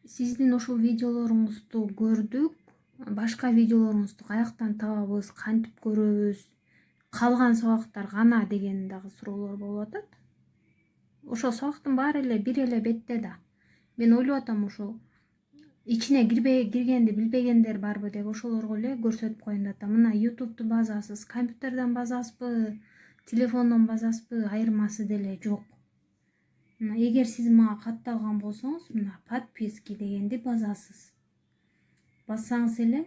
Сиздин ушул видеолоруңузду көрдүк. Башка видеолоруңузду каяктан табабыз, кантип көрөбүз? Калган сабактар гана деген дагы суроолор болуп атат. Ошол сабактын баары эле бир эле бетте да. Мен ойлоп атам ошол ичине киргенди билбегендер барбы деп ошолорго эле көрсөтүп коеюн деп атам. Мына YouTube'ду базасыз, компьютерден базасызбы, телефондон базасызбы, айырмасы деле жок. Эгер сиз мага катталган болсоңуз, мына подписки дегенди базасыз. Бассаңыз эле,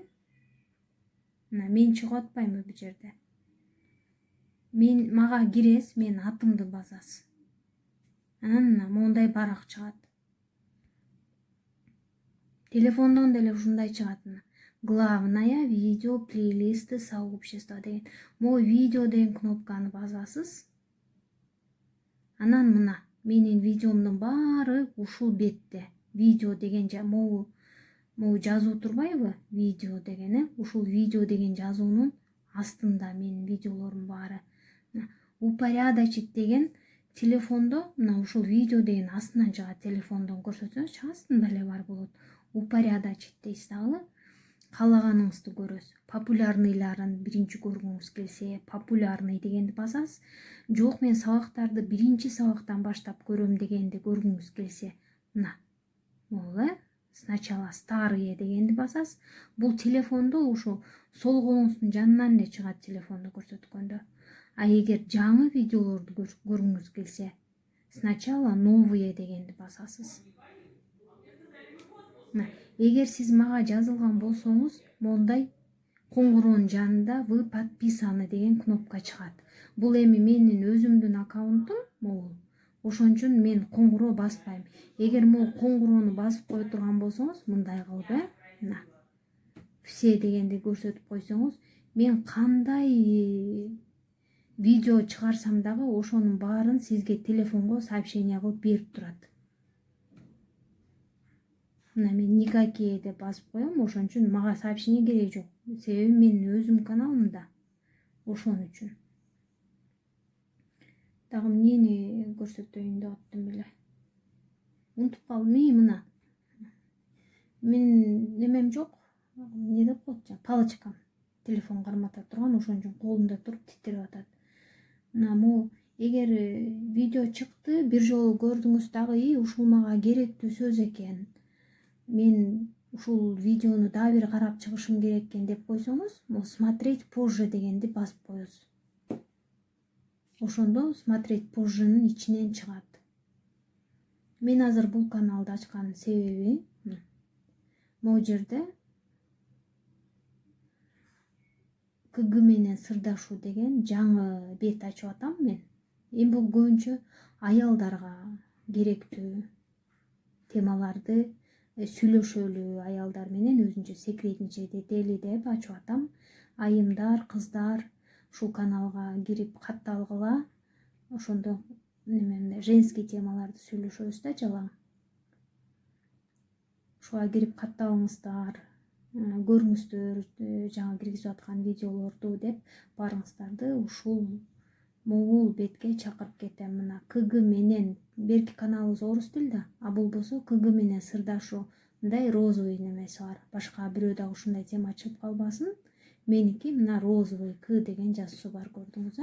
мына мен чыгып атпаймынбы бул жерде. Мага киресиз, менин атымды базасыз. Анан мына мондай барак чыгат. Телефондон деле ушундай чыгат. Главная видео плейлисты сообщества деген. Могу видео деген кнопканы басасыз. Анан мына менин видеомдун баары ушул бетте. Видео деген могу жазуу турбайбы? Видео деген, ушул видео деген жазуунун астында менин видеолорум баары. Упорядочить деген телефондо мына ушул видео деген астынан чыгат. Телефондон көрсөтсөңүз астында эле бар болот. Упорядочить дейсиз дагы. Каалаганыңызды көрөсүз. Популярныйларын биринчи көргүңүз келсе, популярный дегенди басасыз. Жок, мен сабактарды биринчи сабактан баштап көрөм дегенди көргүңүз келсе, мына могу сначала старые дегенди басасыз. Бул телефондо ушул сол колуңуздун жанынан эле чыгат телефонду көрсөткөндө. А эгер жаңы видеолорду көргүңүз келсе, сначала новые дегенди басасыз. Эгер сиз мага жазылган болсоңуз, мондай коңгуроонун жанында вы подписаны деген кнопка чыгат. Бул эми менин өзүмдүн аккаунтум могу. Ошон үчүн мен коңгуроо баспайм. Эгер могу коңгуроону басып кое турган болсоңуз, мындай кылып, мына все дегенди көрсөтүп койсоңуз, мен кандай видео чыгарсам дагы ошонун баарын сизге телефонго сообщение кылып берип турат. Мына мен никакие деп басып коем, ошон үчүн мага сообщение кереги жок. Себеби менин өзүм каналымда. Ошон үчүн. Дагы эмнени көрсөтөйүн деп аттым беле. Унутуп калдым. Мына. Менин немем жок. Эмне деп коет? Палочкам. Телефон кармата турган, ошон үчүн колумда туруп титиреп атат. Мына могу эгер видео чыкты, бир жолу көрдүңүз дагы, ушул мага керектүү сөз экен. Мен ушул видеону дагы бир карап чыгышым керек экен деп койсоңуз, могу смотреть позже дегенди басып коесуз. Ошондо смотреть позженын ичинен чыгат. Мен азыр бул каналды ачкан себеби могу жерде КГ менен сырдашуу деген жаңы бет ачып атам мен. Эми бул көбүнчө аялдарга керектүү темаларды сүйлөшөлү аялдар менен өзүнчө секретничать этели деп ачып атам. Айымдар, кыздар ушул каналга кирип катталгыла. Ошондо женский темаларды сүйлөшөбүз да жалаң. Ушуга кирип катталыңыздар, көрүңүздөр жаңы киргизип аткан видеолорду деп барыңыздарды ушул могул бетке чакырып кетем. Мына КГ менен берки каналыбыз орус тилде, а бул болсо КГ менен сырдашуу. Мындай розовый немеси бар. Башка бирөө дагы ушундай тема чыгып калбасын. Меники мына розовый К деген жазуусу бар, көрдүңүз,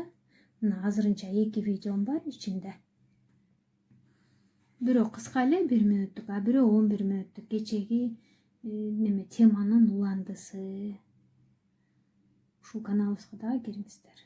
Мына азырынча 2 видеом бар ичинде. Бирөө кыска эле 1 мүнөттүк, а бирөө 11 мүнөттүк. Кечеги теманын уландысы. Ушул каналыбызга дагы кириңиздер.